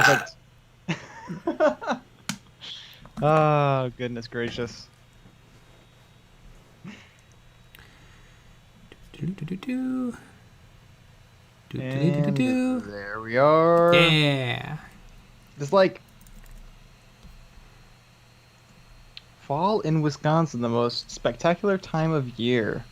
Perfect. Oh, goodness gracious. And there we are. Yeah. It's like fall in Wisconsin, the most spectacular time of year.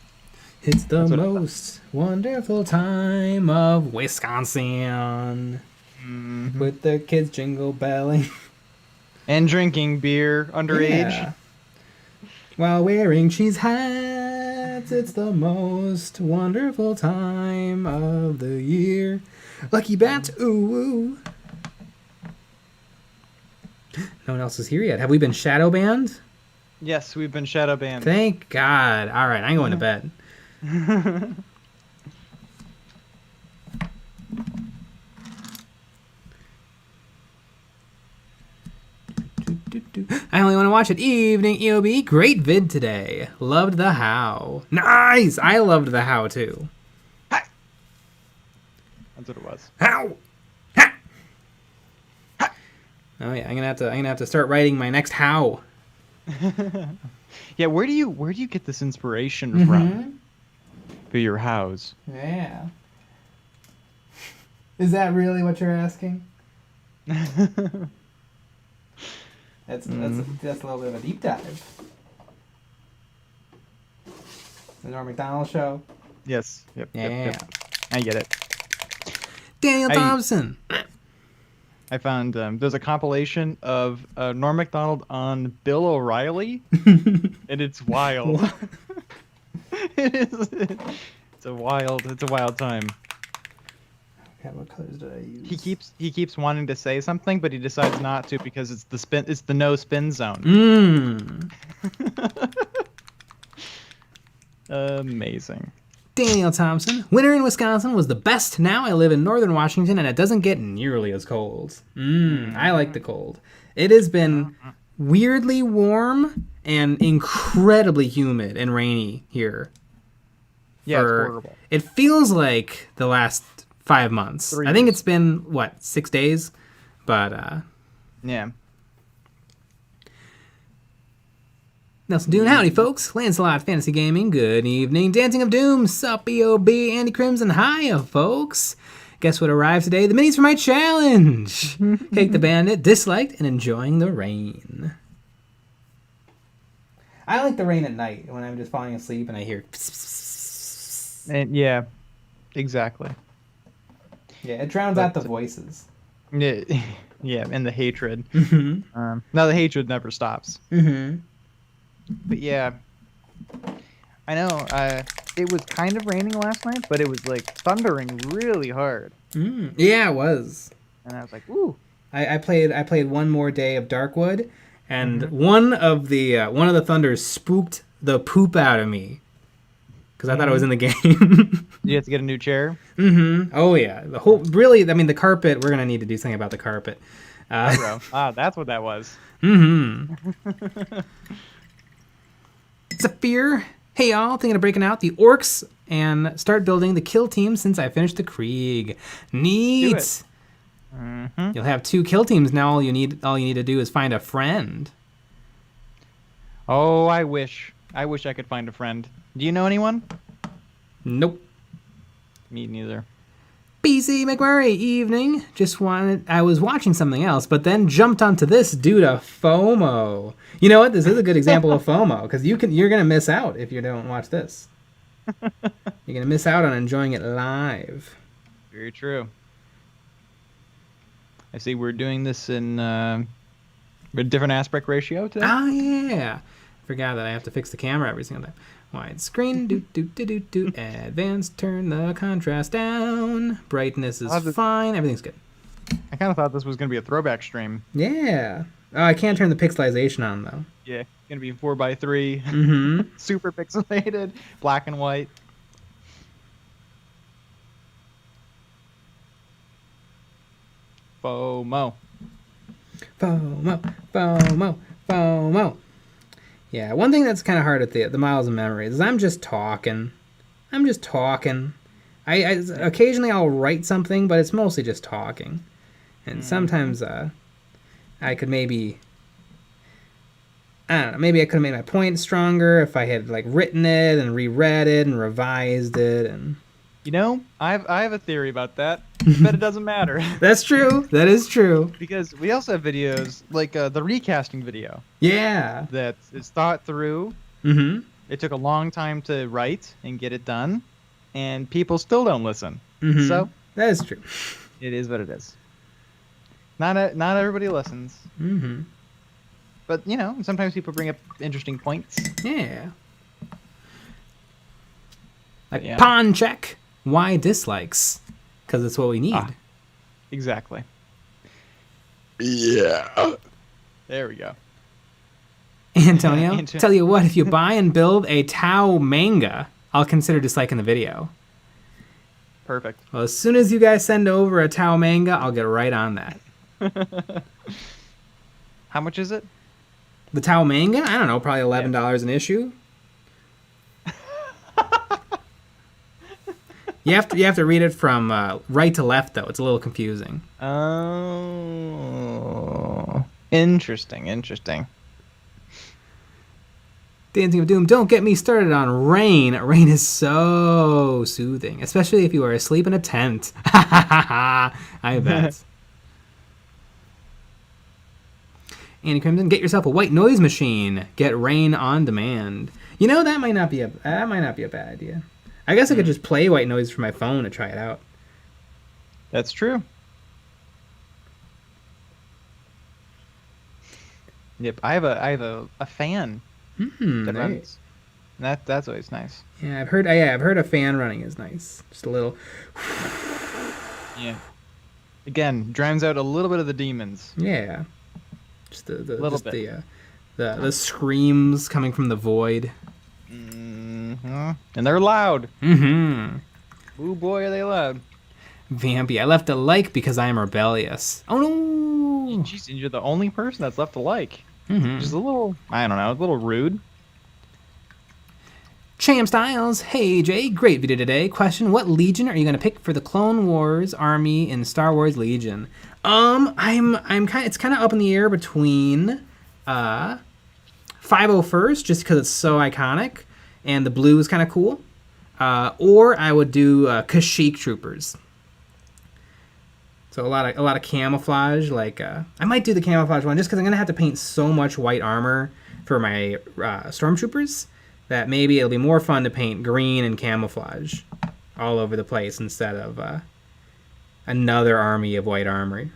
It's the most wonderful time of Wisconsin. Mm-hmm. With the kids jingle belling. And drinking beer underage. Yeah. While wearing cheese hats, it's the most wonderful time of the year. Lucky bats, ooh, ooh. No one else is here yet. Have we been shadow banned? Yes, we've been shadow banned. Thank God. All right, I'm going to bed. I only want to watch it. Evening EOB. Great vid today. Loved the how. Nice. I loved the how too. Hi. That's what it was. How. Ha. Ha. Oh yeah, I'm gonna have to start writing my next how. Yeah, where do you get this inspiration from for your hows? Yeah. Is that really what you're asking? That's a little bit of a deep dive. The Norm Macdonald Show. Yes. Yep. Yeah. Yep. I get it. Daniel Thompson. I found there's a compilation of Norm Macdonald on Bill O'Reilly, and it's wild. It is. It's a wild time. Okay, what colors did I use? He keeps wanting to say something, but he decides not to because it's the no spin zone. Amazing. Daniel Thompson. Winter in Wisconsin was the best. Now I live in northern Washington and it doesn't get nearly as cold. I like the cold. It has been weirdly warm and incredibly humid and rainy here. Yeah, it's horrible. It feels like the last 5 months. 3 I think years. it's been, what, 6 days? But, Yeah. Nelson Dune, howdy folks. Lancelot Fantasy Gaming, good evening. Dancing of Doom, sup EOB, Andy Crimson, hiya folks. Guess what arrived today? The minis for my challenge. Cake the Bandit, disliked and enjoying the rain. I like the rain at night when I'm just falling asleep and I hear pss, pss, pss. And yeah, exactly. Yeah, it drowns out the voices. Yeah, yeah, and the hatred. No, the hatred never stops. But yeah, I know. It was kind of raining last night, but it was like thundering really hard. Yeah, it was. And I was like, "Ooh!" I played one more day of Darkwood, and one of the thunders spooked the poop out of me because I thought it was in the game. You have to get a new chair. Oh yeah, the carpet. We're gonna need to do something about the carpet. That's what that was. Zephyr, hey y'all, thinking of breaking out the orcs and start building the kill team since I finished the Krieg. Neat. Do it. You'll have 2 kill teams now. All you need to do is find a friend. Oh, I wish I could find a friend. Do you know anyone? Nope. Me neither. BC McMurray, evening. I was watching something else, but then jumped onto this due to FOMO. You know what? This is a good example of FOMO because you're gonna miss out if you don't watch this. You're gonna miss out on enjoying it live. Very true. I see we're doing this in a different aspect ratio today. Oh yeah. Forgot that I have to fix the camera every single time. Widescreen, do. Advanced, turn the contrast down. Brightness is fine. Everything's good. I kind of thought this was going to be a throwback stream. Yeah. Oh, I can't turn the pixelization on though. Yeah, it's going to be 4:3. Super pixelated, black and white. FOMO. FOMO. Yeah, one thing that's kind of hard at the Miles of Memories is I'm just talking. I occasionally I'll write something, but it's mostly just talking. And sometimes I could maybe, I don't know, maybe I could have made my point stronger if I had like written it and reread it and revised it. And I have a theory about that. But it doesn't matter. That's true. That is true. Because we also have videos like the recasting video. Yeah. That is thought through. Mm-hmm. It took a long time to write and get it done, and people still don't listen. Mm-hmm. So that is true. It is what it is. Not everybody listens. Mm-hmm. But sometimes people bring up interesting points. Yeah. Like pawn check. Why dislikes? Because it's what we need. Exactly. Yeah. There we go. Antonio, tell you what, if you buy and build a Tau manga, I'll consider disliking the video. Perfect. Well, as soon as you guys send over a Tau manga, I'll get right on that. How much is it? The Tau manga? I don't know, probably $11 an issue. You have to read it from right to left, though. It's a little confusing. Oh, interesting. Dancing of Doom, don't get me started on rain. Rain is so soothing, especially if you are asleep in a tent. I bet. Andy Crimson, get yourself a white noise machine. Get rain on demand. That might not be a bad idea. I guess I could just play white noise from my phone to try it out. That's true. Yep, I have a fan. That runs. That's always nice. Yeah, I've heard a fan running is nice. Just a little. Yeah. Again, drowns out a little bit of the demons. Yeah. Just the screams coming from the void. Mm-hmm. And they're loud. Mm-hmm. Ooh boy, are they loud. Vampy, I left a like because I am rebellious. Oh no! Jeez, and you're the only person that's left a like. Mm-hmm. Just a little, I don't know, a little rude. Cham Styles, hey Jay, great video today. Question: what Legion are you gonna pick for the Clone Wars army in Star Wars Legion? It's kind of up in the air between 501st, just because it's so iconic, and the blue is kind of cool. Or I would do Kashyyyk Troopers. So a lot of camouflage. Like I might do the camouflage one just because I'm gonna have to paint so much white armor for my stormtroopers that maybe it'll be more fun to paint green and camouflage all over the place instead of another army of white armor.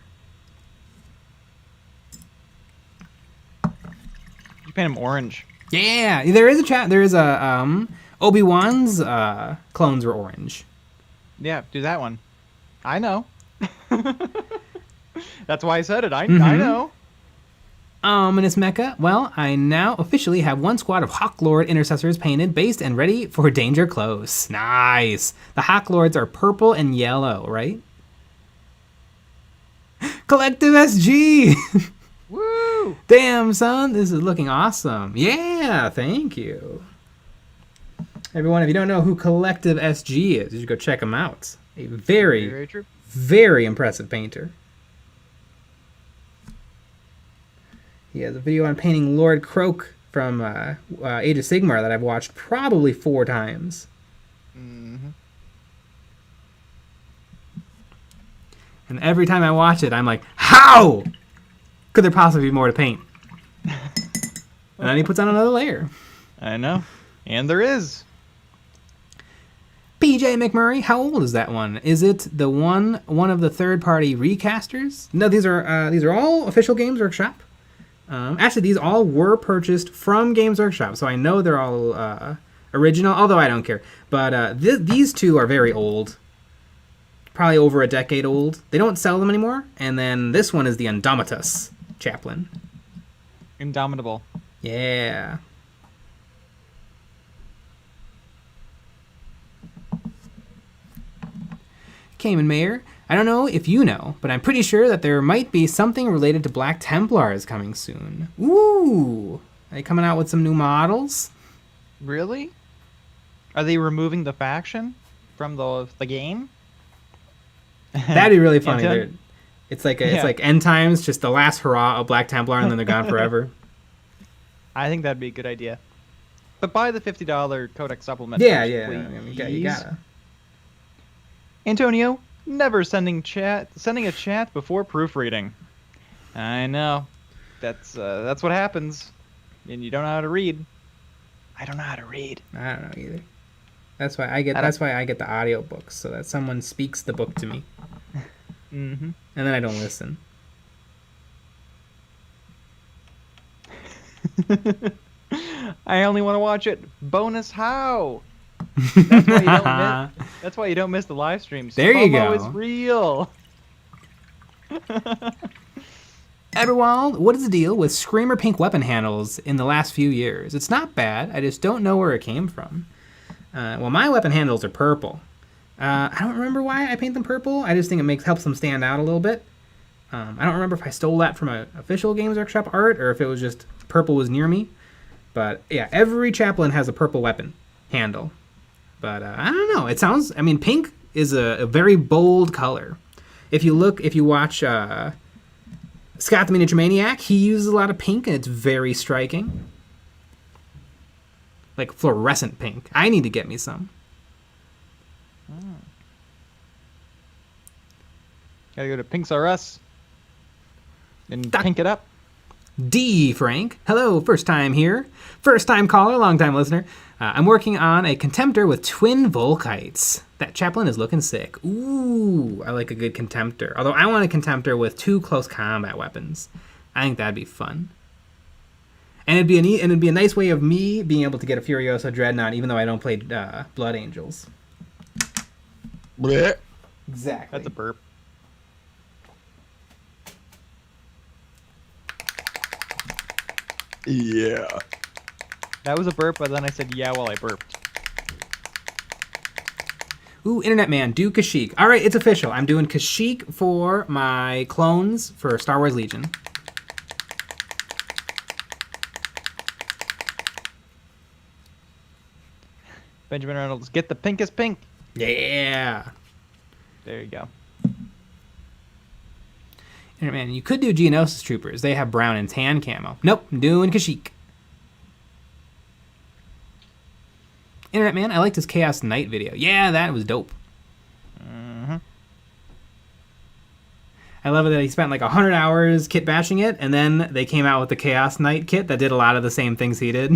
You paint them orange. Yeah, there is a Obi-Wan's clones were orange. Yeah, do that one. I know. That's why I said it. I know. Ominous Mecha. Well, I now officially have one squad of Hawk Lord intercessors painted, based, and ready for danger close. Nice. The Hawk Lords are purple and yellow, right? Collective SG. Woo! Damn, son, this is looking awesome. Yeah, thank you. Everyone, if you don't know who Collective SG is, you should go check him out. A very, very true. Very impressive painter. He has a video on painting Lord Croak from Age of Sigmar that I've watched probably 4 times. Mm-hmm. And every time I watch it, I'm like, how could there possibly be more to paint? And then he puts on another layer. I know. And there is. PJ McMurray, how old is that one? Is it the one of the third-party recasters? No, these are all official Games Workshop. Actually, these all were purchased from Games Workshop, so I know they're all original, although I don't care. But these two are very old. Probably over a decade old. They don't sell them anymore. And then this one is the Indomitus Chaplain. Indomitable. Yeah. Cayman Mayor, I don't know if you know, but I'm pretty sure that there might be something related to Black Templars coming soon. Ooh! Are they coming out with some new models? Really? Are they removing the faction from the game? That'd be really funny. It's like it's like end times, just the last hurrah of Black Templar, and then they're gone forever. I think that'd be a good idea. But buy the $50 Codex supplement. Yeah, first, yeah. please. You gotta. Antonio, never sending a chat before proofreading. I know. That's what happens. And you don't know how to read. I don't know how to read. I don't know either. That's why I get the audio books, so that someone speaks the book to me. Mm-hmm. And then I don't listen. I only want to watch it. Bonus how? That's why you don't miss the live streams. There you go. FOMO is real. Everwald, what is the deal with Screamer pink weapon handles in the last few years? It's not bad. I just don't know where it came from. Well, my weapon handles are purple. I don't remember why I paint them purple. I just think it helps them stand out a little bit. I don't remember if I stole that from an official Games Workshop art or if it was just purple was near me. But yeah, every chaplain has a purple weapon handle. But I don't know. It sounds. I mean, pink is a very bold color. If you watch Scott the Miniature Maniac, he uses a lot of pink and it's very striking. Like fluorescent pink. I need to get me some. Gotta go to Pinks R Us and pink it up. D. Frank. Hello, first time here. First time caller, long time listener. I'm working on a Contemptor with twin Volkites. That chaplain is looking sick. Ooh, I like a good Contemptor. Although I want a Contemptor with 2 close combat weapons. I think that'd be fun. And it'd be a nice way of me being able to get a Furiosa Dreadnought, even though I don't play Blood Angels. Blech. Exactly. That's a burp. Yeah. That was a burp, but then I said yeah while I burped. Ooh, Internet Man, do Kashyyyk. All right, it's official. I'm doing Kashyyyk for my clones for Star Wars Legion. Benjamin Reynolds, get the pinkest pink. Yeah. There you go. Internet Man, you could do Geonosis Troopers. They have brown and tan camo. Nope, I'm doing Kashyyyk. Internet Man, I liked his Chaos Knight video. Yeah, that was dope. Mm-hmm. I love it that he spent like 100 hours kit bashing it, and then they came out with the Chaos Knight kit that did a lot of the same things he did.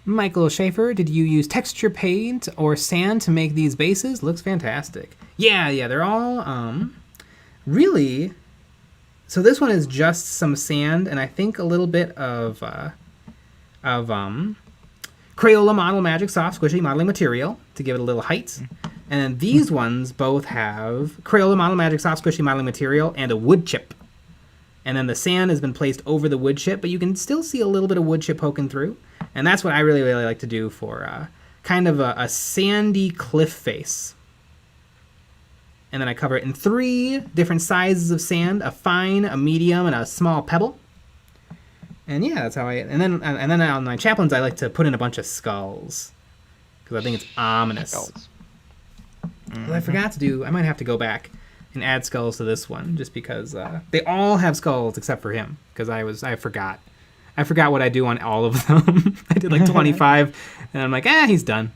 Michael Schaefer, did you use texture paint or sand to make these bases? Looks fantastic. Yeah, they're all really. So this one is just some sand and I think a little bit of Crayola Model Magic Soft Squishy Modeling Material to give it a little height. And then these ones both have Crayola Model Magic Soft Squishy Modeling Material and a wood chip. And then the sand has been placed over the wood chip, but you can still see a little bit of wood chip poking through. And that's what I really, really like to do for kind of a sandy cliff face. And then I cover it in 3 different sizes of sand, a fine, a medium, and a small pebble. And yeah, that's how and then on my chaplains, I like to put in a bunch of skulls. Because I think it's ominous. Skulls. Well, I forgot to do, I might have to go back and add skulls to this one, just because they all have skulls except for him. Because I forgot. I forgot what I do on all of them. I did like 25, and I'm like, he's done.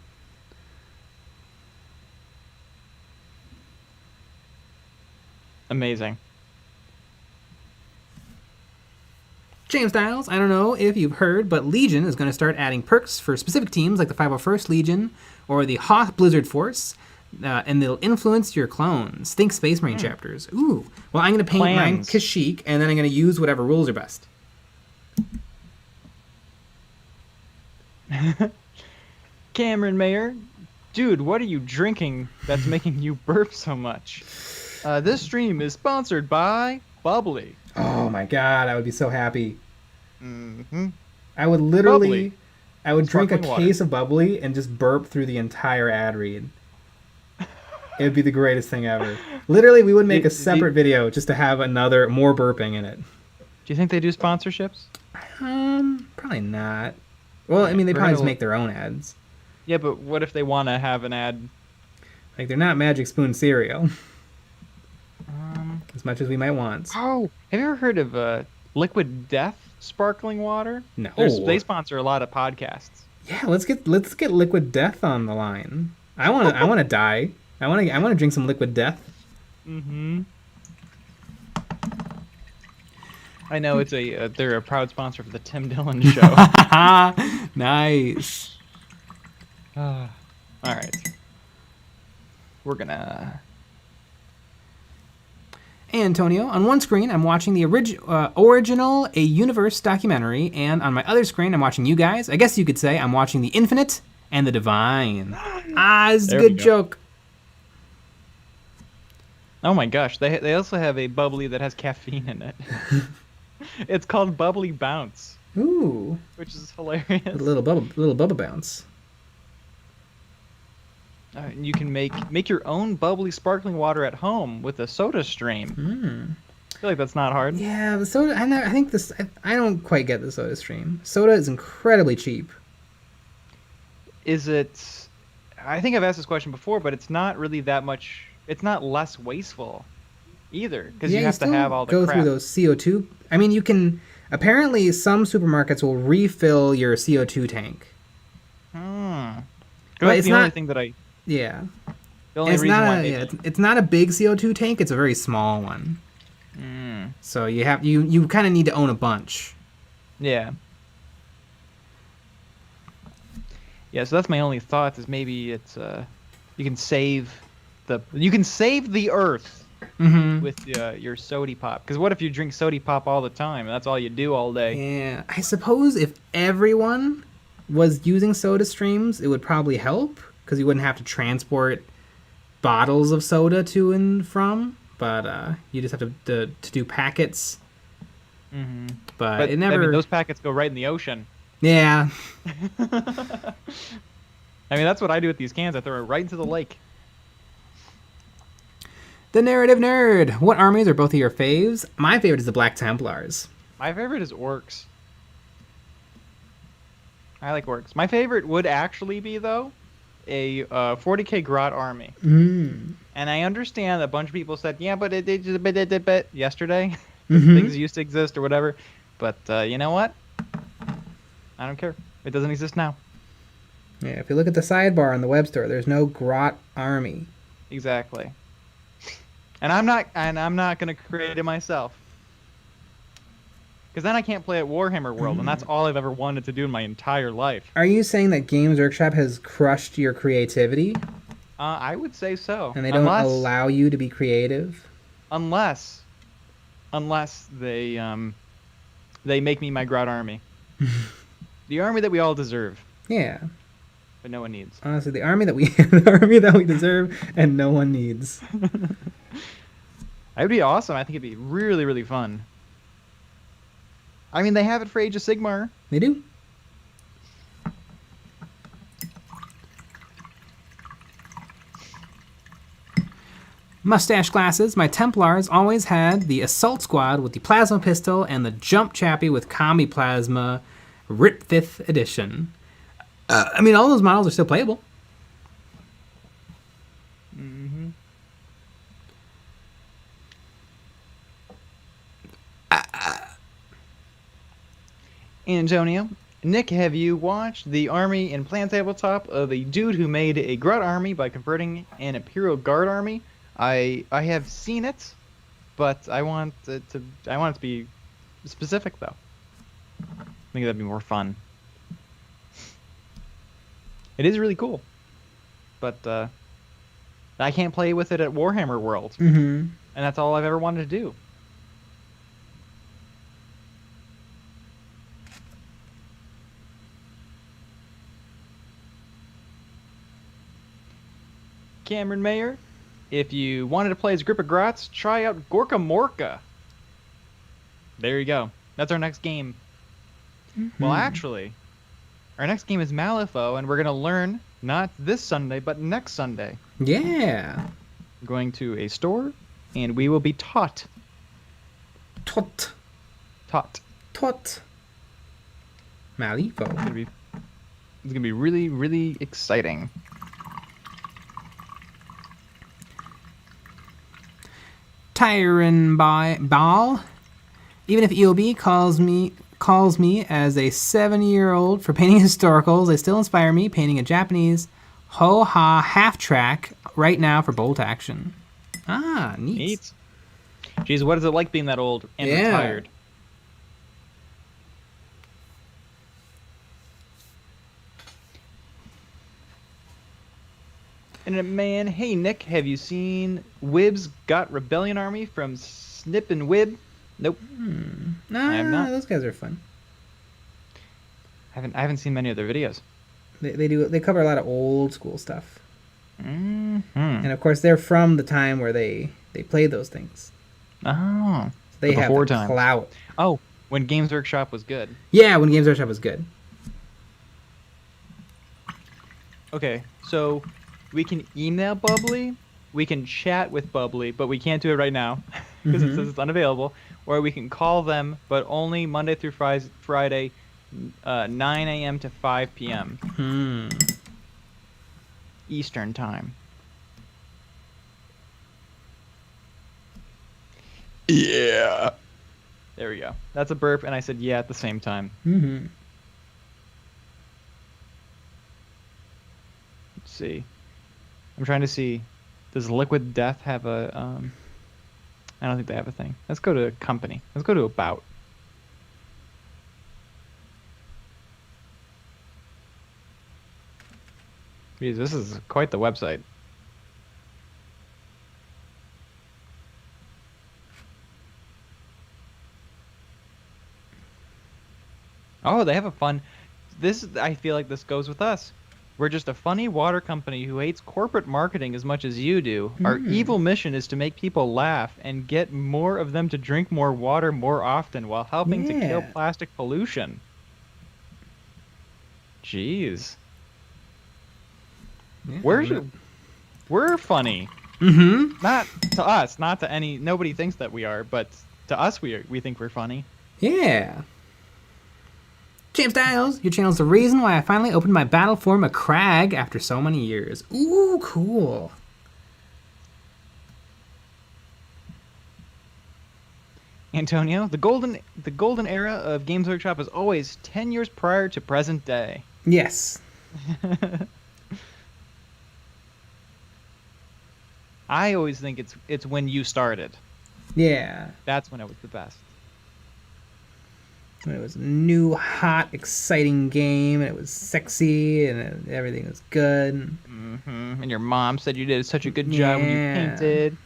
Amazing. James Styles, I don't know if you've heard, but Legion is going to start adding perks for specific teams like the 501st Legion or the Hoth Blizzard Force, and they'll influence your clones. Think Space Marine chapters. Ooh. Well, I'm going to paint mine Kashyyyk, and then I'm going to use whatever rules are best. Cameron Mayer, dude, what are you drinking that's making you burp so much? This stream is sponsored by Bubbly. Oh my god, I would be so happy. Mm-hmm. I would literally, Bubbly. I would drink a Sparkling water. case of Bubbly and just burp through the entire ad read. It would be the greatest thing ever. Literally, we would make a separate video just to have another more burping in it. Do you think they do sponsorships? Probably not. Well, I mean, they probably just make their own ads. Yeah, but what if they want to have an ad? Like, they're not Magic Spoon cereal. As much as we might want. Oh, have you ever heard of Liquid Death sparkling water? No. They sponsor a lot of podcasts. Yeah, let's get Liquid Death on the line. I want to die. I want to drink some Liquid Death. Mm-hmm. I know they're a proud sponsor for the Tim Dillon Show. Nice. All right. We're gonna. Antonio, on one screen, I'm watching the original A Universe documentary, and on my other screen, I'm watching you guys. I guess you could say I'm watching The Infinite and The Divine. It's a good joke. Oh my gosh, they also have a bubbly that has caffeine in it. It's called Bubbly Bounce. Ooh. Which is hilarious. A little bubba bounce. You can make your own bubbly sparkling water at home with a soda stream. I feel like that's not hard. Yeah, the soda. I don't quite get the soda stream. Soda is incredibly cheap. Is it? I think I've asked this question before, but it's not really that much. It's not less wasteful either, because you have to have all the go crap. Through those CO2. I mean, you can. Apparently, some supermarkets will refill your CO2 tank. But it's the only thing that I. Yeah. The only reason why it's not a big CO2 tank. It's a very small one. So you kind of need to own a bunch. Yeah. Yeah. So that's my only thought. Is maybe it's you can save the earth with your sody pop. Because what if you drink sody pop all the time? That's all you do all day. Yeah. I suppose if everyone was using soda streams, it would probably help. Because you wouldn't have to transport bottles of soda to and from, but you just have to do packets. But it never. I mean, those packets go right in the ocean. Yeah. I mean, that's what I do with these cans. I throw it right into the lake. The Narrative Nerd. What armies are both of your faves? My favorite is the Black Templars. My favorite is Orcs. I like Orcs. My favorite would actually be, though, a 40k Grot army. And I understand that a bunch of people said, yeah, but it just bit yesterday. Things used to exist or whatever. But you know what? I don't care. It doesn't exist now. Yeah, if you look at the sidebar on the web store, there's no Grot army. Exactly. And I'm not going to create it myself. Because then I can't play at Warhammer World, and that's all I've ever wanted to do in my entire life. Are you saying that Games Workshop has crushed your creativity? I would say so. And they don't allow you to be creative? Unless they make me my Grot army. The army that we all deserve. Yeah. But no one needs. Honestly, the army that we deserve and no one needs. That would be awesome. I think it'd be really, really fun. I mean, they have it for Age of Sigmar. They do. Mustache glasses. My Templars always had the Assault Squad with the Plasma Pistol and the Jump Chappie with Combi Plasma, RIP 5th Edition. I mean, all those models are still playable. Antonio, Nick, have you watched the army in Plan Tabletop of a dude who made a Grut army by converting an Imperial Guard army? I have seen it, but I want it to be specific though. I think that'd be more fun. It is really cool, but I can't play with it at Warhammer World, and that's all I've ever wanted to do. Cameron Mayer, if you wanted to play as a group of Grots, try out Gorka Morka. There you go. That's our next game. Well, actually, our next game is Malifaux, and we're going to learn not this Sunday, but next Sunday. Yeah. going to a store, and we will be taught. Tot. Taught. Tot. Malifaux. It's gonna be really, really exciting. Tyron Ball. Even if EOB calls me as a 7-year-old for painting historicals, they still inspire me painting a Japanese ho-ha half-track right now for bolt action. Ah, neat. Jeez, what is it like being that old and retired? And man, hey Nick, have you seen Wibb's Got Rebellion Army from Snip and Wib? Nope. Nah, I have not. Those guys are fun. I haven't seen many of their videos. They cover a lot of old school stuff. Mm-hmm. And of course, they're from the time where they played those things. Oh. So they have the time. clout. Oh, when Games Workshop was good. Yeah, when Games Workshop was good. Okay, so we can email Bubbly, we can chat with Bubbly, but we can't do it right now because it says it's unavailable. Or we can call them, but only Monday through Friday, 9 a.m. to 5 p.m. Eastern time. Yeah. There we go. That's a burp, and I said yeah at the same time. Let's see. I'm trying to see. Does Liquid Death have a... I don't think they have a thing. Let's go to company. Let's go to about. Jeez, this is quite the website. Oh, they have a fun... I feel like this goes with us. We're just a funny water company who hates corporate marketing as much as you do. Our evil mission is to make people laugh and get more of them to drink more water more often while helping to kill plastic pollution. Jeez. Yeah, we're funny. Not to us, not to any... Nobody thinks that we are, but to us we think we're funny. Yeah. James Styles, your channel's the reason why I finally opened my battle for McCrag after so many years. Ooh, cool. Antonio, the golden era of Games Workshop is always 10 years prior to present day. Yes. I always think it's when you started. Yeah. That's when it was the best. When it was a new, hot, exciting game, and it was sexy, and everything was good. And your mom said you did such a good job when you painted.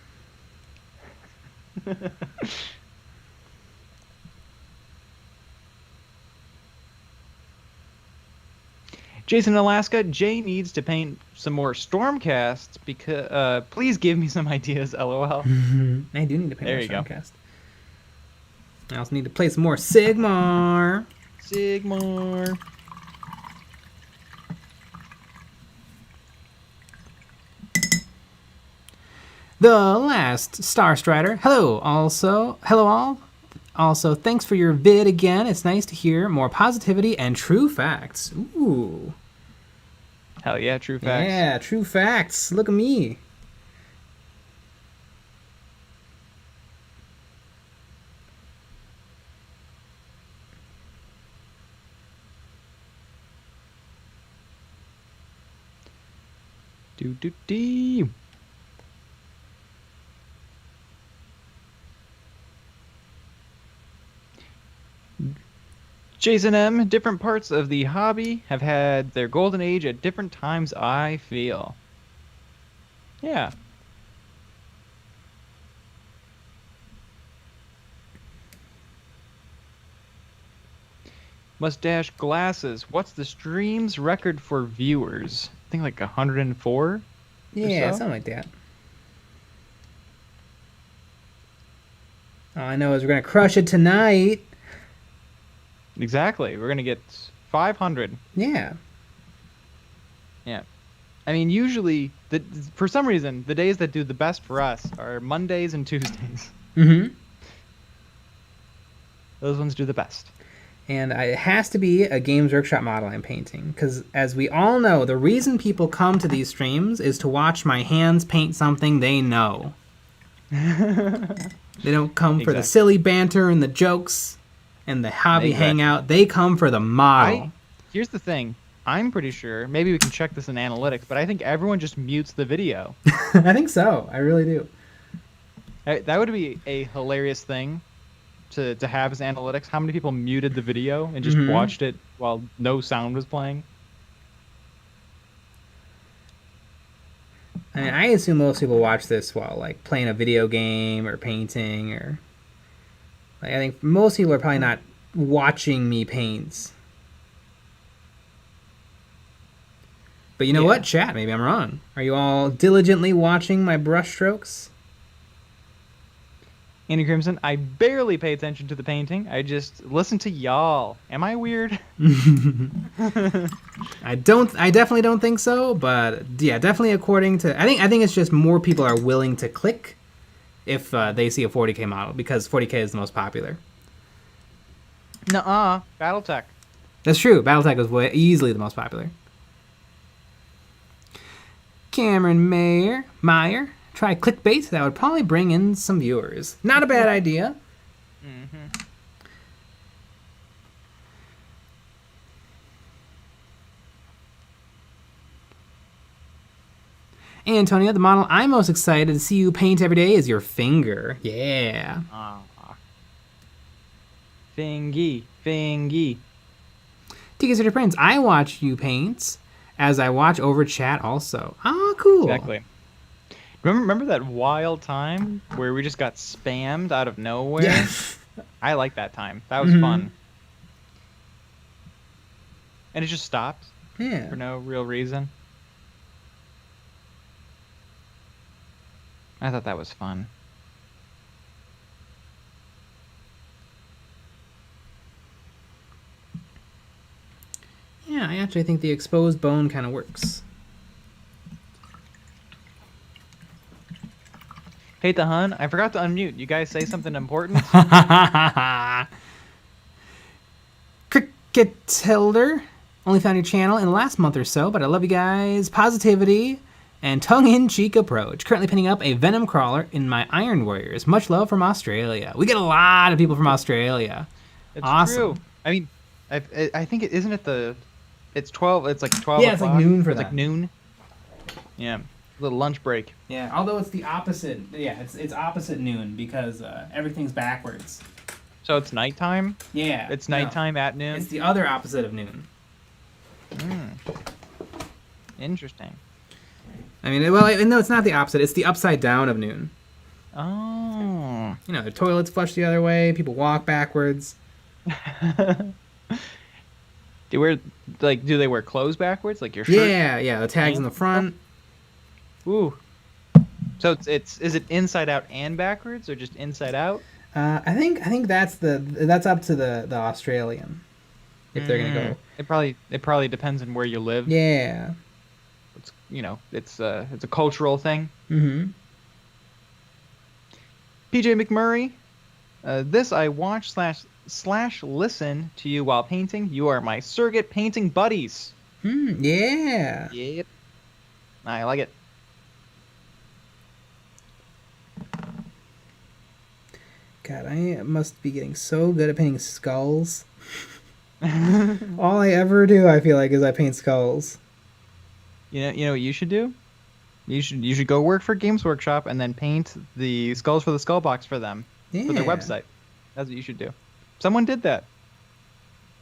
Jason in Alaska, Jay needs to paint some more Stormcasts because please give me some ideas, LOL. I do need to paint more Stormcast. I also need to play some more Sigmar. The Last Star Strider. Hello all. Also, thanks for your vid again. It's nice to hear more positivity and true facts. Ooh. Hell yeah, true facts. Yeah, true facts. Look at me. Do. Jason M, different parts of the hobby have had their golden age at different times, I feel. Yeah. Mustache Glasses. What's the stream's record for viewers? I think like 104? Yeah, something like that. All I know is we're going to crush it tonight. Exactly. We're going to get 500. Yeah. Yeah. I mean, usually, for some reason, the days that do the best for us are Mondays and Tuesdays. Mm-hmm. Those ones do the best. And it has to be a Games Workshop model I'm painting. Because as we all know, the reason people come to these streams is to watch my hands paint something they know. They don't come for the silly banter and the jokes and the hobby hangout. They come for the model. Here's the thing. I'm pretty sure, maybe we can check this in analytics, but I think everyone just mutes the video. I think so. I really do. That would be a hilarious thing to have as analytics. How many people muted the video and just watched it while no sound was playing? I mean, I assume most people watch this while like playing a video game or painting, or like, I think most people are probably not watching me paint. But you know what, chat? Maybe I'm wrong. Are you all diligently watching my brushstrokes? Andy Crimson, I barely pay attention to the painting. I just listen to y'all. Am I weird? I definitely don't think so, but yeah, definitely according to... I think it's just more people are willing to click if they see a 40k model, because 40k is the most popular. Nuh-uh. Battletech. That's true. Battletech was easily the most popular. Cameron Meyer. Try clickbait. That would probably bring in some viewers. Not a bad idea. Mm-hmm. Antonio, the model I'm most excited to see you paint every day is your finger. Yeah. Fingy. TK Prince, I watch you paint as I watch over chat also. Oh, cool. Exactly. Remember that wild time where we just got spammed out of nowhere? Yes. I like that time. That was fun. And it just stopped. Yeah. For no real reason. I thought that was fun. Yeah, I actually think the exposed bone kind of works. Hey, the Hun, I forgot to unmute. You guys say something important? Cricket Tilder. Only found your channel in the last month or so, but I love you guys. Positivity and tongue-in-cheek approach. Currently pinning up a Venom Crawler in my Iron Warriors. Much love from Australia. We get a lot of people from Australia. It's awesome. True. I mean, I think isn't it the... It's 12... It's like 12 Yeah, it's like noon for them. It's like noon. Yeah. Little lunch break. Yeah, although it's the opposite. Yeah, it's opposite noon because everything's backwards. So it's nighttime? Yeah. It's nighttime at noon? It's the other opposite of noon. Interesting. I mean, well, no, it's not the opposite. It's the upside down of noon. Oh. You know, the toilets flush the other way. People walk backwards. Do they wear clothes backwards, like your shirt? Yeah. The tags in the front. Ooh. So is it inside out and backwards, or just inside out? I think that's up to the Australian, if they're gonna go. It probably depends on where you live. Yeah. It's a cultural thing. Mm-hmm. PJ McMurray, this I watch / listen to you while painting. You are my surrogate painting buddies. Yeah. Yep. I like it. God, I must be getting so good at painting skulls. All I ever do, I feel like, is I paint skulls. You know what you should do? You should go work for Games Workshop and then paint the skulls for the skull box for them. Yeah. For their website. That's what you should do. Someone did that.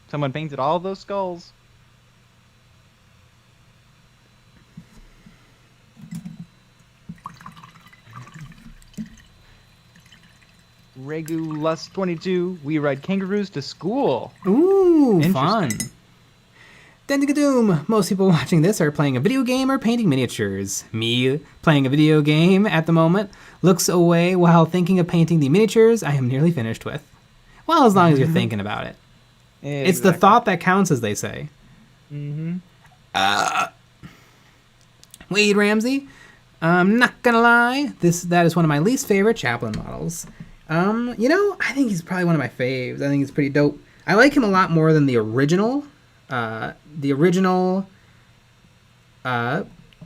Someone painted all of those skulls. Regulus22, we ride kangaroos to school. Ooh, fun. Dendigadoom, most people watching this are playing a video game or painting miniatures. Me, playing a video game at the moment, looks away while thinking of painting the miniatures I am nearly finished with. Well, as long as you're thinking about it. Exactly. It's the thought that counts, as they say. Wade Ramsey. I'm not gonna lie, that is one of my least favorite Chaplain models. I think he's probably one of my faves. I think he's pretty dope. I like him a lot more than the original.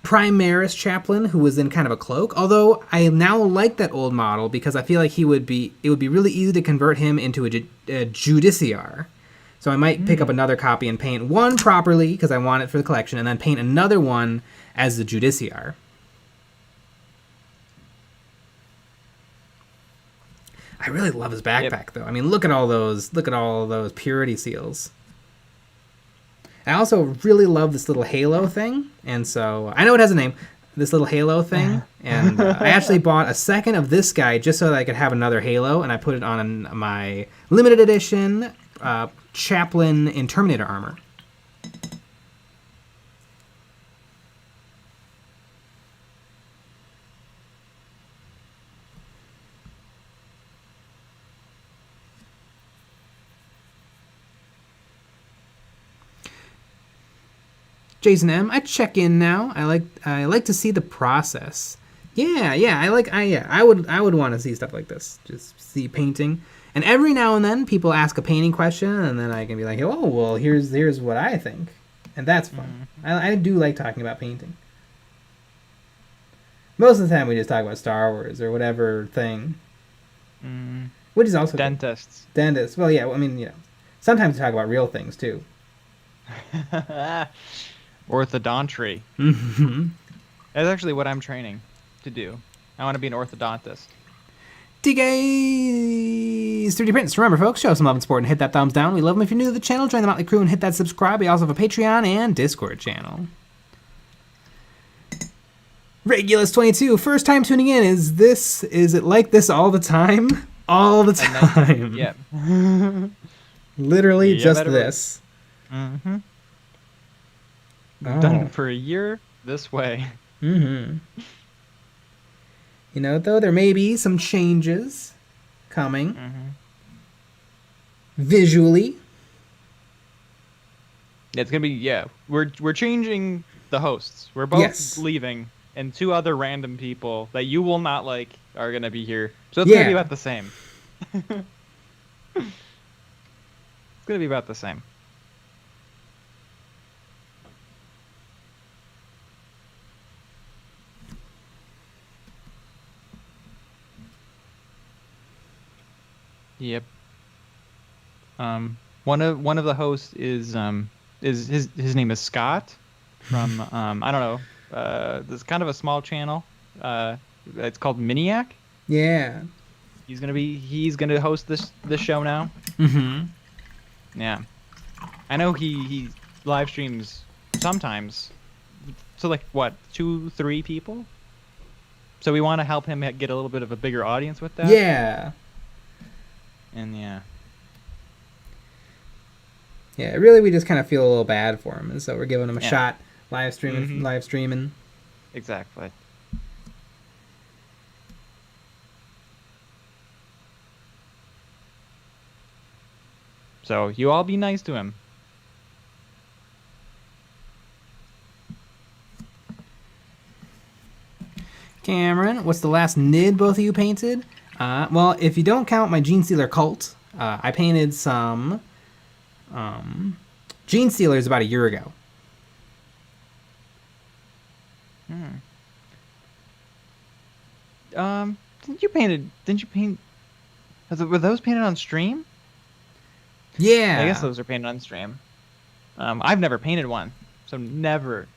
Primaris Chaplain, who was in kind of a cloak. Although I now like that old model because I feel like it would be really easy to convert him into a Judiciar. So I might pick up another copy and paint one properly because I want it for the collection, and then paint another one as the Judiciar. I really love his backpack, though. I mean, look at all those purity seals. I also really love this little halo thing, and so I know it has a name, this little halo thing, and I actually bought a second of this guy just so that I could have another halo, and I put it on my limited edition Chaplain in Terminator armor. Jason M, I check in now. I like to see the process. I would want to see stuff like this. Just see painting. And every now and then people ask a painting question and then I can be like, "Oh, well, here's what I think." And that's fun. I do like talking about painting. Most of the time we just talk about Star Wars or whatever thing. Which is also Dentists. Dentists. Well, yeah, I mean, sometimes we talk about real things too. Orthodontry. That's actually what I'm training to do. I want to be an orthodontist. TK's 3D Prints. Remember, folks, show some love and support and hit that thumbs down. We love them if you're new to the channel. Join the Motley Crew and hit that subscribe. We also have a Patreon and Discord channel. Regulus22. First time tuning in. Is it like this all the time? All the time. Yep. Literally just this. Mm-hmm. Done for a year this way. Mm-hmm. Though there may be some changes coming visually. Yeah, it's gonna be we're changing the hosts. We're both leaving, and 2 other random people that you will not like are gonna be here. So it's gonna be about the same. It's gonna be about the same. Yep. One of the hosts is his name is Scott from I don't know. This is kind of a small channel. It's called Miniac. Yeah. He's gonna host this show now. Yeah. I know he live streams sometimes. So like what, 2-3 people? So we want to help him get a little bit of a bigger audience with that. Yeah. And really we just kind of feel a little bad for him, and so we're giving him a shot live streaming. Exactly. So you all be nice to him. Cameron, what's the last NID both of you painted? Well, if you don't count my Gene Stealer cult, I painted some Gene Stealers about a year ago. Didn't you paint? Were those painted on stream? Yeah. I guess those are painted on stream. I've never painted one, so never.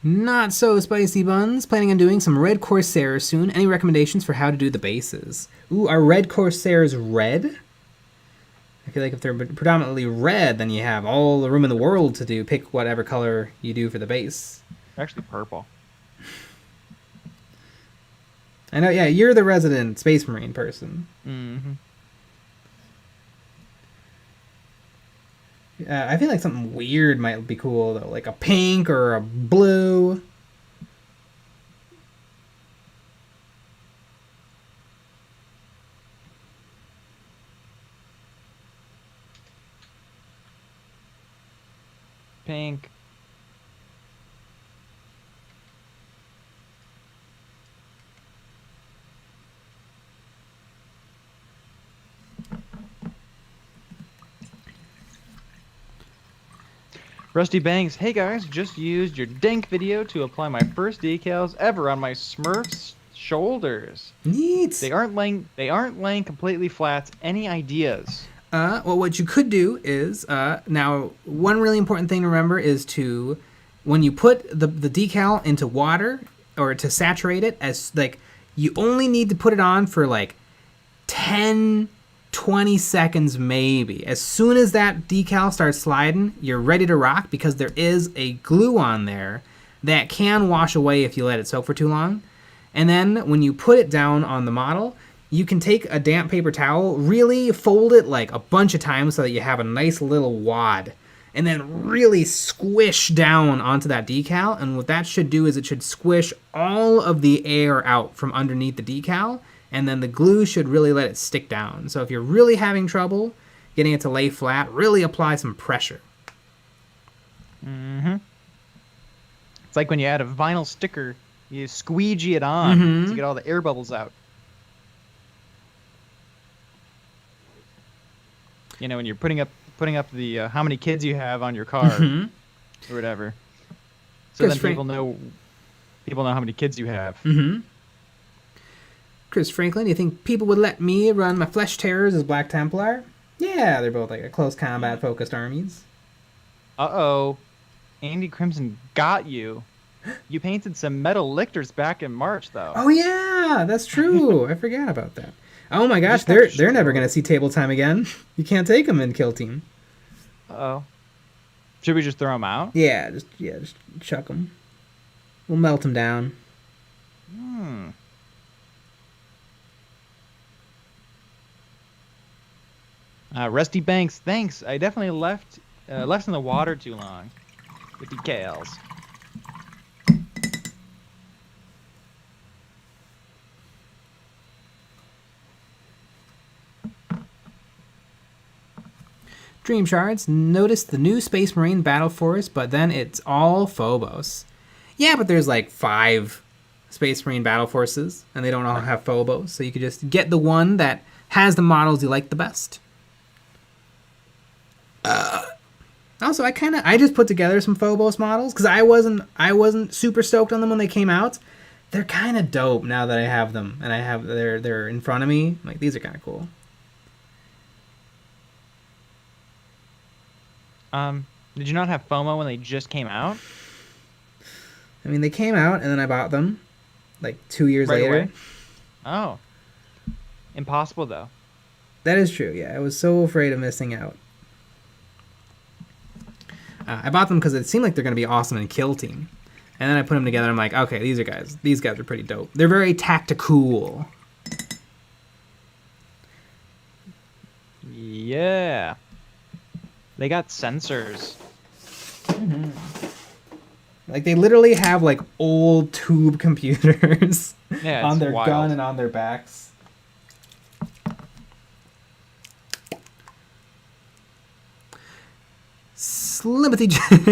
Not so spicy buns. Planning on doing some Red Corsairs soon. Any recommendations for how to do the bases? Ooh, are Red Corsairs red? I feel like if they're predominantly red, then you have all the room in the world to pick whatever color you do for the base. They're actually purple. I know, yeah, you're the resident Space Marine person. I feel like something weird might be cool, though, like a pink or a blue. pink. Rusty Banks, hey guys, just used your dank video to apply my first decals ever on my Smurf's shoulders. Neat. They aren't laying completely flat. Any ideas? Well, what you could do is now one really important thing to remember is to when you put the decal into water or to saturate it, as like you only need to put it on for like 10 20 seconds maybe. As soon as that decal starts sliding, you're ready to rock, because there is a glue on there that can wash away if you let it soak for too long. And then when you put it down on the model, you can take a damp paper towel, really fold it like a bunch of times so that you have a nice little wad, and then really squish down onto that decal. And what that should do is it should squish all of the air out from underneath the decal, and then the glue should really let it stick down. So if you're really having trouble getting it to lay flat, really apply some pressure. Mm-hmm. It's like when you add a vinyl sticker, you squeegee it on to get all the air bubbles out. You know, when you're putting up the how many kids you have on your car or whatever. So then people know how many kids you have. Chris Franklin, do you think people would let me run my Flesh Terrors as Black Templar? Yeah, they're both like a close combat focused armies. Uh-oh. Andy Crimson got you. You painted some metal lictors back in March, though. Oh yeah, that's true. I forgot about that. Oh my gosh, they're never gonna see table time again. You can't take them in Kill Team. Uh-oh. Should we just throw them out? Yeah, just chuck them. We'll melt them down. Rusty Banks, thanks. I definitely left in the water too long with decals. Dream Shards, notice the new Space Marine Battle Force, but then it's all Phobos. Yeah, but there's like 5 Space Marine Battle Forces, and they don't all have Phobos, so you could just get the one that has the models you like the best. Also, I just put together some Phobos models because I wasn't super stoked on them when they came out. They're kind of dope now that I have them, and they're in front of me. I'm like, these are kind of cool. Did you not have FOMO when they just came out? I mean, they came out, and then I bought them like 2 years later. Away? Oh, impossible though. That is true. Yeah, I was so afraid of missing out. I bought them because it seemed like they're going to be awesome in Kill Team. And then I put them together, and I'm like, okay, these guys are pretty dope. They're very tactical. Yeah. They got sensors. Like, they literally have, like, old tube computers on their wild. gun and on their backs. Slimothy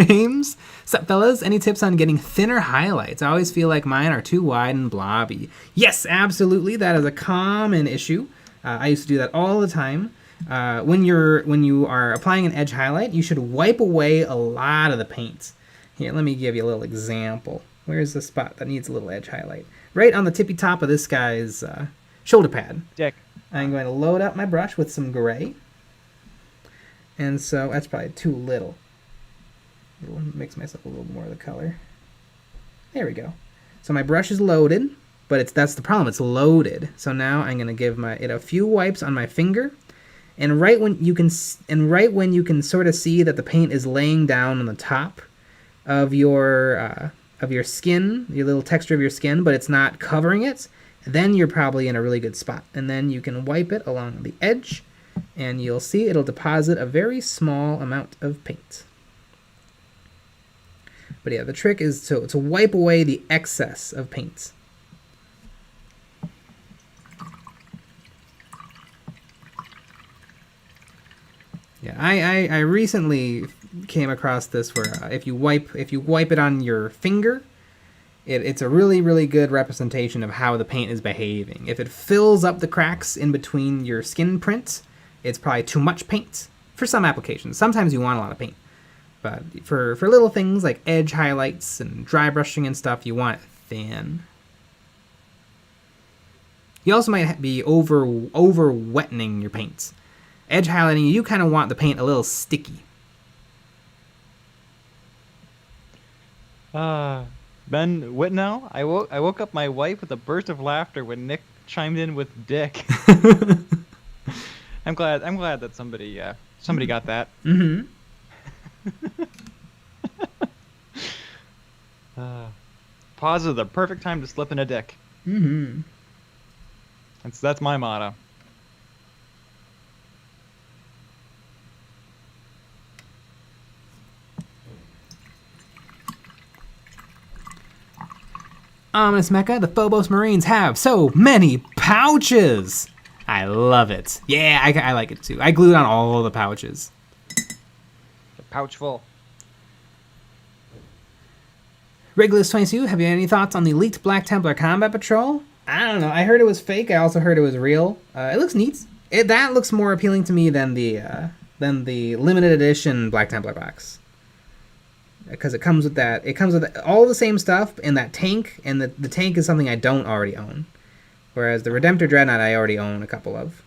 James. Sup, fellas? Any tips on getting thinner highlights? I always feel like mine are too wide and blobby. Yes, absolutely. That is a common issue. I used to do that all the time. When you are applying an edge highlight, you should wipe away a lot of the paint. Here, let me give you a little example. Where's the spot that needs a little edge highlight? Right on the tippy top of this guy's shoulder pad. Dick. I'm going to load up my brush with some gray. And so that's probably too little. I'll mix myself a little more of the color. There we go. So my brush is loaded, but that's the problem. It's loaded. So now I'm going to give it a few wipes on my finger. And right when you can sort of see that the paint is laying down on the top of your skin, your little texture of your skin, but it's not covering it, then you're probably in a really good spot. And then you can wipe it along the edge, and you'll see it'll deposit a very small amount of paint. But yeah, the trick is to wipe away the excess of paint. Yeah, I recently came across this where if you wipe it on your finger, it's a really, really good representation of how the paint is behaving. If it fills up the cracks in between your skin prints, it's probably too much paint for some applications. Sometimes you want a lot of paint. But for little things like edge highlights and dry brushing and stuff, you want it thin. You also might be over wetting your paints. Edge highlighting, you kind of want the paint a little sticky. Ben Whitnell, I woke up my wife with a burst of laughter when Nick chimed in with dick. I'm glad that somebody got that. Mm-hmm. Pause is the perfect time to slip in a dick. Mm-hmm. That's my motto. Ominous Mecha, the Phobos Marines have so many pouches. I love it. Yeah, I like it too. I glued on all the pouches. The pouch full. Regulus22, have you any thoughts on the leaked Black Templar Combat Patrol? I don't know. I heard it was fake. I also heard it was real. It looks neat. That looks more appealing to me than the limited edition Black Templar box. Because it comes with that. It comes with all the same stuff in that tank, and the tank is something I don't already own. Whereas the Redemptor Dreadnought I already own a couple of.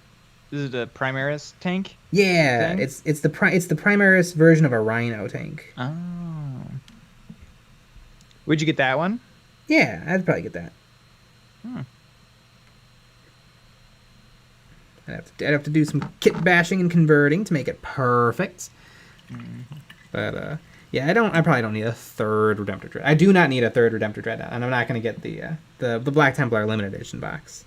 Is it a Primaris tank? Yeah, thing? it's the Primaris version of a Rhino tank. Oh. Would you get that one? Yeah, I'd probably get that. I'd have to do some kit bashing and converting to make it perfect. But yeah, I probably don't need a third Redemptor Dread. I do not need a third Redemptor Dreadnought, and I'm not going to get the Black Templar limited edition box.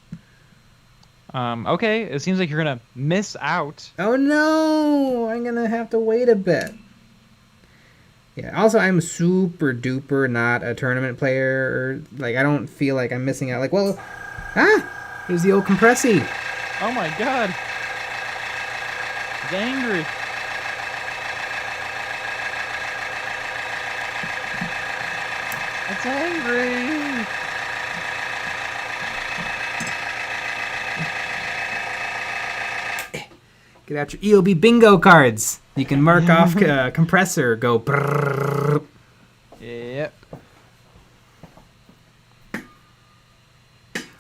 Okay, it seems like you're gonna miss out. Oh no, I'm gonna have to wait a bit. Yeah. Also, I'm super duper not a tournament player. Like, I don't feel like I'm missing out. Like, well, here's the old Compressi. Oh my god. He's angry. It's angry. Get out your EOB bingo cards. You can mark off compressor. Go brrrr. Yep.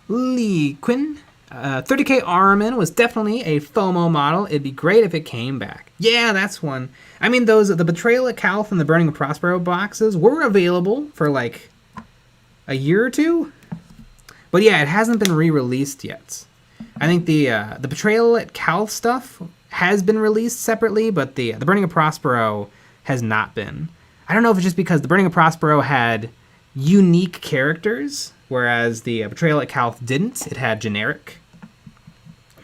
Lee Quinn. 30k Armin was definitely a FOMO model. It'd be great if it came back. Yeah, that's one. I mean, the Betrayal at Calth and the Burning of Prospero boxes were available for like a year or two. But yeah, it hasn't been re-released yet. I think the Betrayal at Calth stuff has been released separately, but the Burning of Prospero has not been. I don't know if it's just because the Burning of Prospero had unique characters, whereas the Betrayal at Calth didn't. It had generic.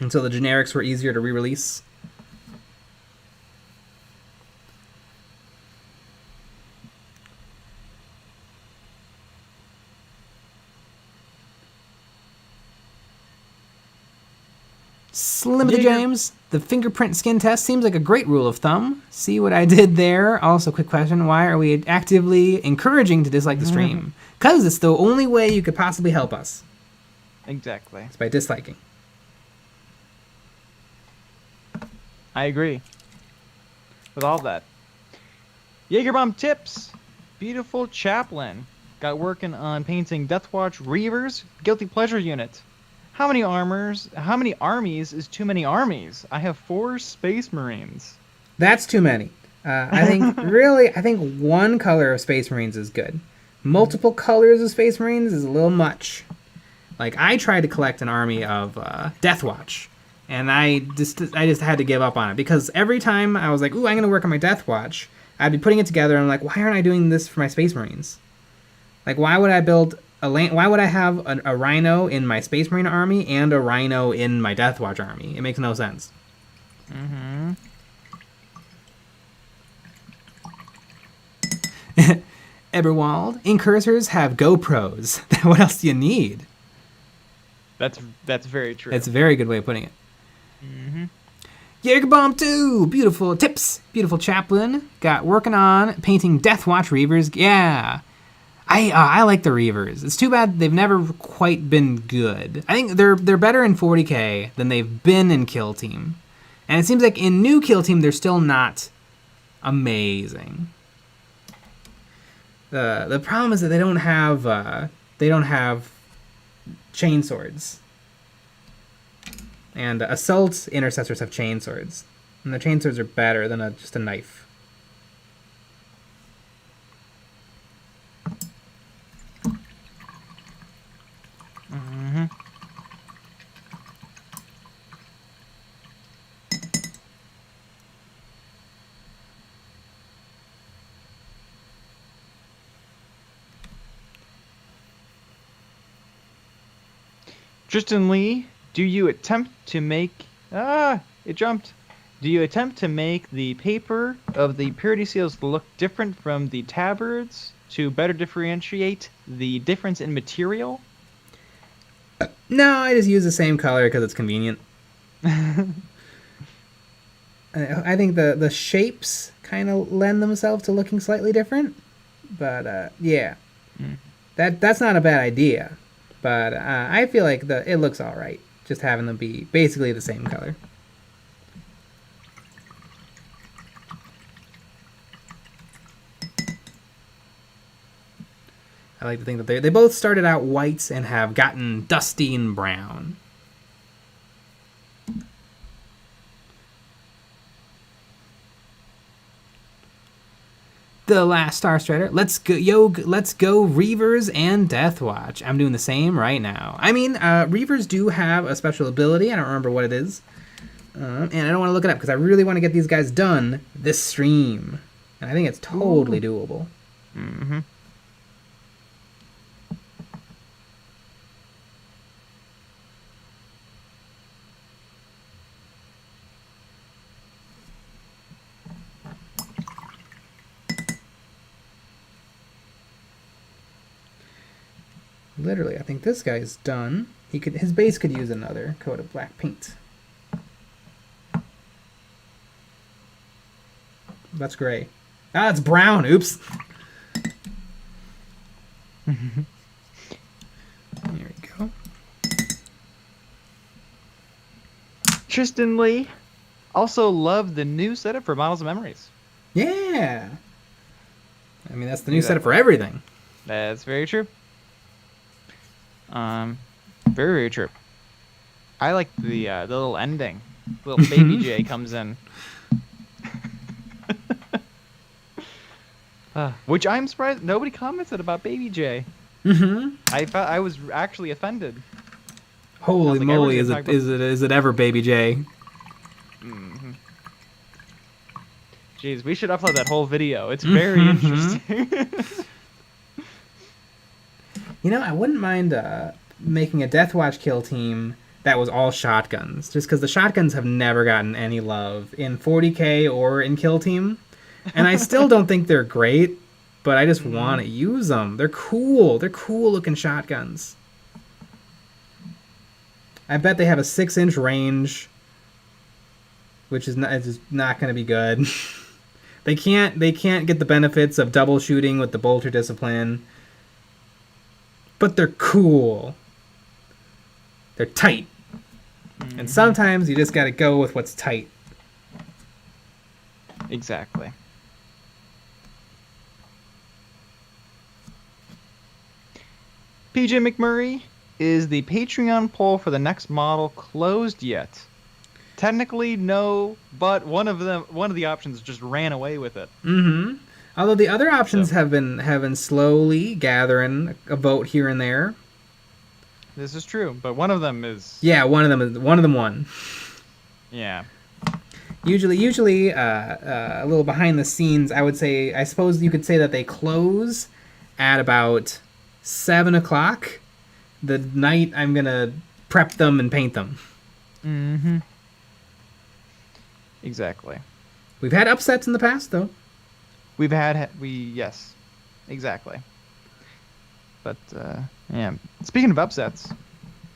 And so the generics were easier to re-release. Slim to James, the fingerprint skin test seems like a great rule of thumb. See what I did there? Also, quick question, why are we actively encouraging to dislike the stream? Because it's the only way you could possibly help us. Exactly. It's by disliking. I agree with all that. Jaegerbomb tips. Beautiful Chaplain. Got working on painting Deathwatch Reavers Guilty Pleasure unit. How many armies is too many armies? I have 4 Space Marines. That's too many. I think one color of Space Marines is good. Multiple colors of Space Marines is a little much. Like, I tried to collect an army of Deathwatch, and I just had to give up on it, because every time I was like, ooh, I'm going to work on my Deathwatch, I'd be putting it together, and I'm like, why aren't I doing this for my Space Marines? Like, why would I have a Rhino in my Space Marine army and a Rhino in my Deathwatch army? It makes no sense. Mm-hmm. Eberwald, incursors have GoPros. What else do you need? That's very true. That's a very good way of putting it. Mm-hmm. Jägerbomb 2! Beautiful tips. Beautiful chaplain. Got working on painting Deathwatch Reavers. Yeah. I like the Reavers. It's too bad they've never quite been good. I think they're better in 40k than they've been in Kill Team. And it seems like in new Kill Team they're still not amazing. The problem is that they don't have chainswords. And assault intercessors have chainswords. And the chainswords are better than just a knife. Mm-hmm. Tristan Lee, do you attempt to make... it jumped. Do you attempt to make the paper of the purity seals look different from the tabards to better differentiate the difference in material? No, I just use the same color because it's convenient. I think the shapes kind of lend themselves to looking slightly different. But, yeah. That's not a bad idea. But I feel like it looks all right, just having them be basically the same color. I like to think that they both started out whites and have gotten dusty and brown. The last Star Strider. Let's go Reavers and Deathwatch. I'm doing the same right now. I mean, Reavers do have a special ability. I don't remember what it is. And I don't want to look it up because I really want to get these guys done this stream. And I think it's totally doable. Mm-hmm. Literally, I think this guy's done. His base could use another coat of black paint. That's gray. Ah, it's brown. Oops. There we go. Tristan Lee also loved the new setup for Models of Memories. Yeah. I mean, that's the new setup for everything. That's very true. Very, very true. I like the little ending. Little baby J comes in. Which I'm surprised nobody commented about baby J. Mm-hmm. I was actually offended. Holy moly, is it ever baby J? Mm-hmm. Jeez, we should upload that whole video. It's very interesting. You know, I wouldn't mind making a Deathwatch kill team that was all shotguns, just because the shotguns have never gotten any love in 40k or in kill team, and I still don't think they're great, but I just want to use them. They're cool. They're cool looking shotguns. I bet they have a 6-inch range, which is not going to be good. They can't get the benefits of double shooting with the bolter discipline. But they're cool. They're tight. Mm-hmm. And sometimes you just gotta go with what's tight. Exactly. PJ McMurray, is the Patreon poll for the next model closed yet? Technically, no, but one of the options just ran away with it. Mm-hmm. Although the other options have been slowly gathering a vote here and there. This is true, but one of them is... Yeah, one of them won. Yeah. Usually, a little behind the scenes, I suppose you could say that they close at about 7 o'clock the night I'm gonna prep them and paint them. Mm-hmm. Exactly. We've had upsets in the past, though. Yes, exactly. But, yeah. Speaking of upsets,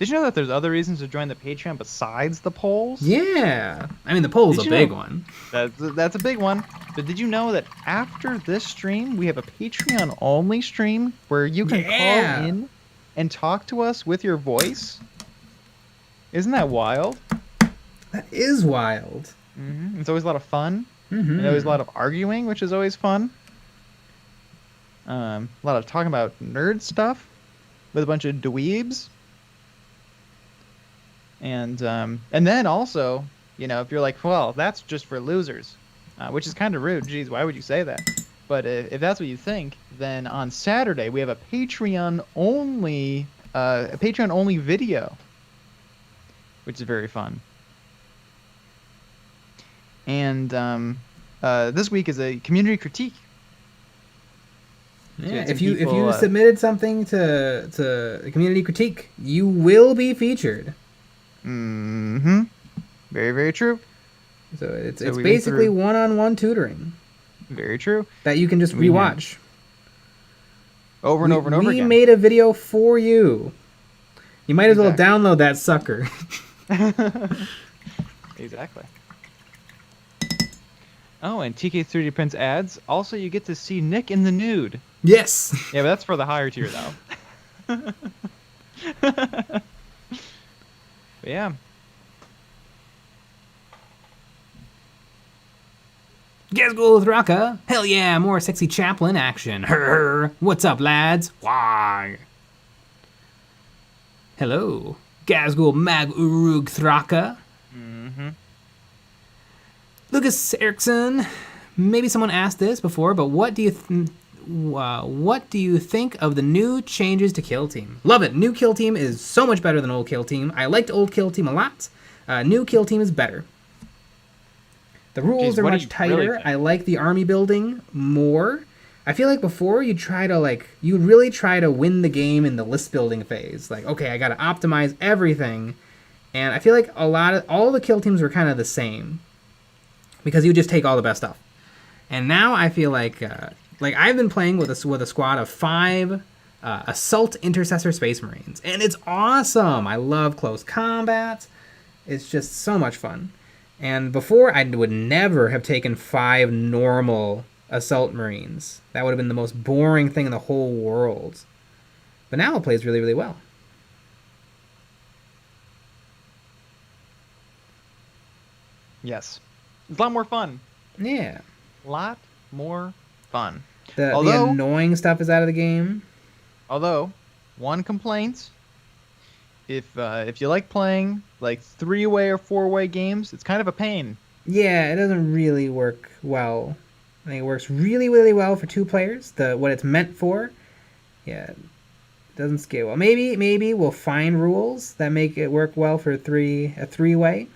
Did you know that there's other reasons to join the Patreon besides the polls? Yeah. I mean, the poll's a big one. That's a big one. But did you know that after this stream, we have a Patreon-only stream where you can call in and talk to us with your voice? Isn't that wild? That is wild. It's always a lot of fun. And always a lot of arguing, which is always fun. A lot of talking about nerd stuff with a bunch of dweebs. And then also, you know, if you're like, well, that's just for losers, which is kind of rude. Geez, why would you say that? But if that's what you think, then on Saturday we have a Patreon-only video, which is very fun. And this week is a community critique. Yeah, if you submitted something to a community critique, you will be featured. Very, very true. So it's basically one-on-one tutoring. Very true. That you can just rewatch. Over and over and over again. We made a video for you. You might as well download that sucker. Exactly. Oh, and TK 3D prints ads. Also, you get to see Nick in the nude. Yes. Yeah, but that's for the higher tier, though. But yeah. Gazgul with Raka. Hell yeah, more sexy chaplain action. Her. What's up, lads? Why? Hello. Gazgul Mag Urug Thraka. Lucas Erickson. Maybe someone asked this before, but what do you think of the new changes to Kill Team? Love it. New Kill Team is so much better than old Kill Team. I liked old Kill Team a lot. New Kill Team is better. The rules are much tighter. Really I like the army building more. I feel like before you really try to win the game in the list building phase. Like, okay, I got to optimize everything. And I feel like all the Kill Teams were kind of the same. Because you just take all the best stuff. And now I feel like I've been playing with a squad of 5 Assault Intercessor Space Marines. And it's awesome. I love close combat. It's just so much fun. And before, I would never have taken 5 normal Assault Marines. That would have been the most boring thing in the whole world. But now it plays really, really well. Yes. It's a lot more fun. Yeah. A lot more fun. The annoying stuff is out of the game. Although, one complaint, if you like playing like 3-way or 4-way games, it's kind of a pain. Yeah, it doesn't really work well. I think it works really, really well for 2 players. What it's meant for. Yeah, it doesn't scale well. Maybe we'll find rules that make it work well for a 3-way.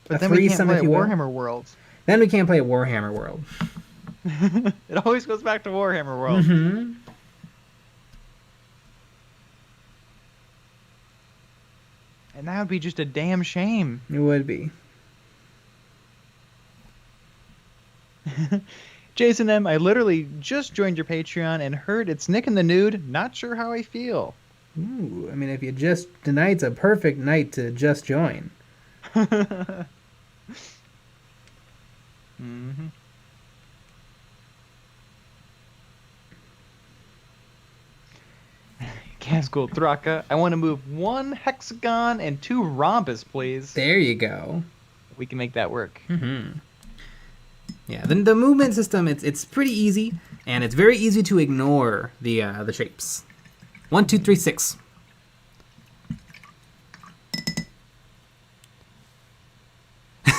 But then we can't play at Warhammer World. Then we can't play at Warhammer World. It always goes back to Warhammer World. Mm-hmm. And that would be just a damn shame. It would be. Jason M., I literally just joined your Patreon and heard it's Nick in the nude. Not sure how I feel. Ooh, I mean, tonight's a perfect night to just join. Mm-hmm. Gazgul Thraka, I want to move 1 hexagon and 2 rhombus, please. There you go. We can make that work. Mm-hmm. Yeah, the movement system, it's pretty easy, and it's very easy to ignore the shapes. 1, 2, 3, 6.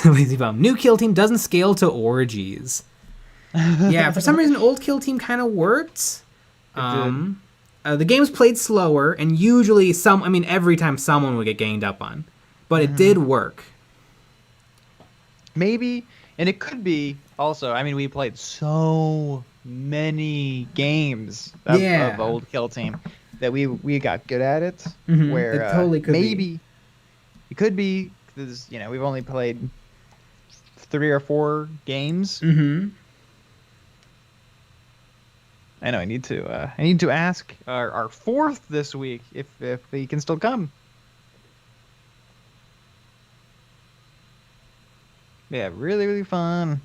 Lazy Bum. New Kill Team doesn't scale to orgies. Yeah, for some reason, old Kill Team kind of worked. The game's played slower, and usually every time someone would get ganged up on. But it did work. Maybe, and it could be also, we played so many games of old Kill Team that we got good at it. Mm-hmm. Where it totally could maybe it could be because we've only played 3 or 4 games. Mm-hmm. I know. I need to ask our 4th this week if he can still come. Yeah, really, really fun.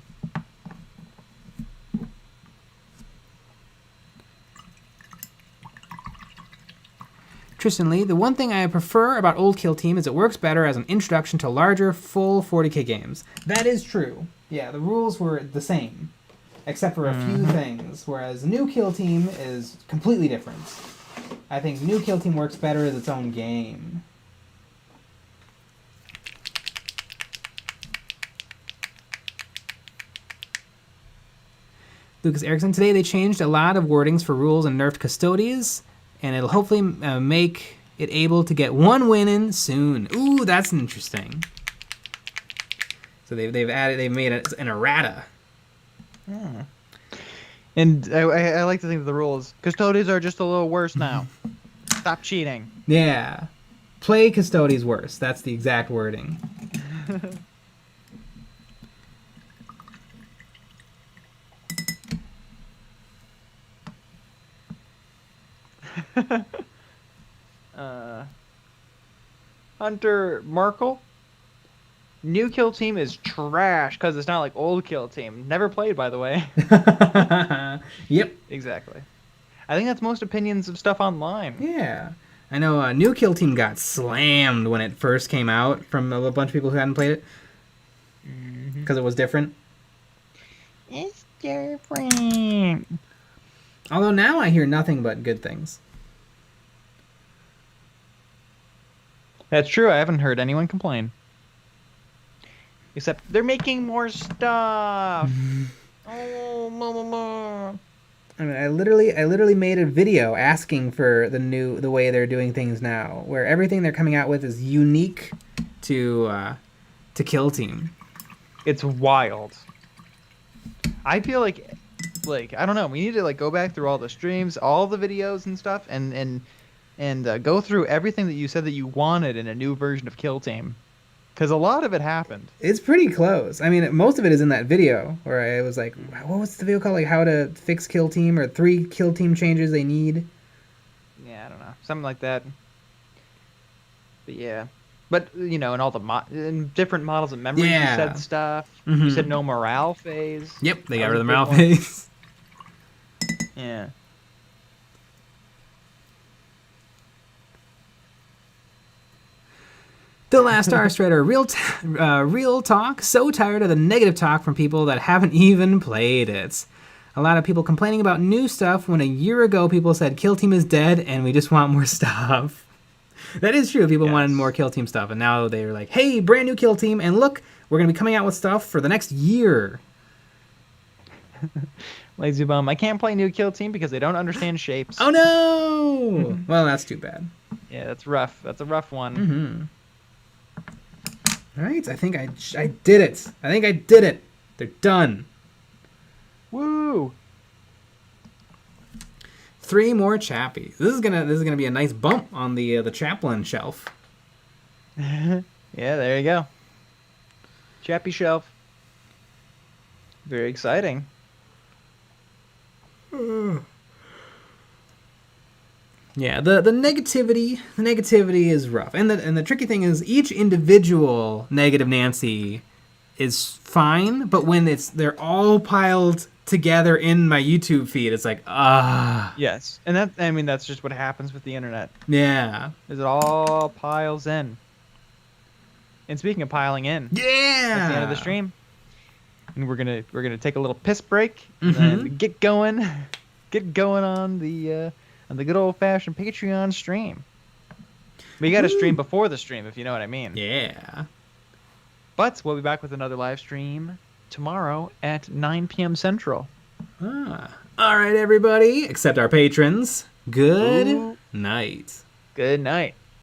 Tristan Lee, the one thing I prefer about Old Kill Team is it works better as an introduction to larger, full 40k games. That is true. Yeah, the rules were the same, except for a few things, whereas New Kill Team is completely different. I think New Kill Team works better as its own game. Lucas Erickson, today they changed a lot of wordings for rules and nerfed custodians, and it'll hopefully make it able to get one win in soon. Ooh, that's interesting. So they've made an errata. Hmm. And I like to think of the rules. Custodians are just a little worse now. Stop cheating. Yeah. Play Custodians worse. That's the exact wording. Hunter Markle. New Kill Team is trash because it's not like Old Kill Team. Never played, by the way. Yep. Exactly. I think that's most opinions of stuff online. Yeah. I know New Kill Team got slammed when it first came out from a bunch of people who hadn't played it. Because it was different. It's different. Although now I hear nothing but good things. That's true. I haven't heard anyone complain. Except they're making more stuff. Oh, mama. I mean, I literally made a video asking for the way they're doing things now, where everything they're coming out with is unique to Kill Team. It's wild. I feel like I don't know. We need to like go back through all the streams, all the videos and stuff, and go through everything that you said that you wanted in a new version of Kill Team, because a lot of it happened. It's pretty close. I mean, most of it is in that video where I was like, what was the video called? Like how to fix Kill Team, or 3 Kill Team changes they need. Yeah, I don't know, something like that. But yeah, but you know, in all the in different models of memory, you said stuff. You said no morale phase. Yep, they got rid of the morale phase. Yeah. The Last Star Strider, real talk. So tired of the negative talk from people that haven't even played it. A lot of people complaining about new stuff when a year ago people said Kill Team is dead and we just want more stuff. That is true. People wanted more Kill Team stuff, and now they're like, hey, brand new Kill Team, and look, we're going to be coming out with stuff for the next year. Lazy bum. I can't play new Kill Team because they don't understand shapes. Oh no! Well, that's too bad. Yeah, that's rough. That's a rough one. All right, I think I did it. I think I did it. They're done. Woo! 3 more chappies. This is gonna be a nice bump on the chaplain shelf. Yeah, there you go. Chappy shelf. Very exciting. Yeah, the negativity is rough, and the tricky thing is each individual negative Nancy is fine, but when they're all piled together in my YouTube feed, it's like Yes, and that's just what happens with the internet. Yeah, is it all piles in. And speaking of piling in, yeah, that's the end of the stream, and we're gonna take a little piss break and get going on the good old-fashioned Patreon stream. We got to stream before the stream, if you know what I mean. Yeah. But we'll be back with another live stream tomorrow at 9 p.m. Central. All right, everybody, except our patrons. Good night. Good night.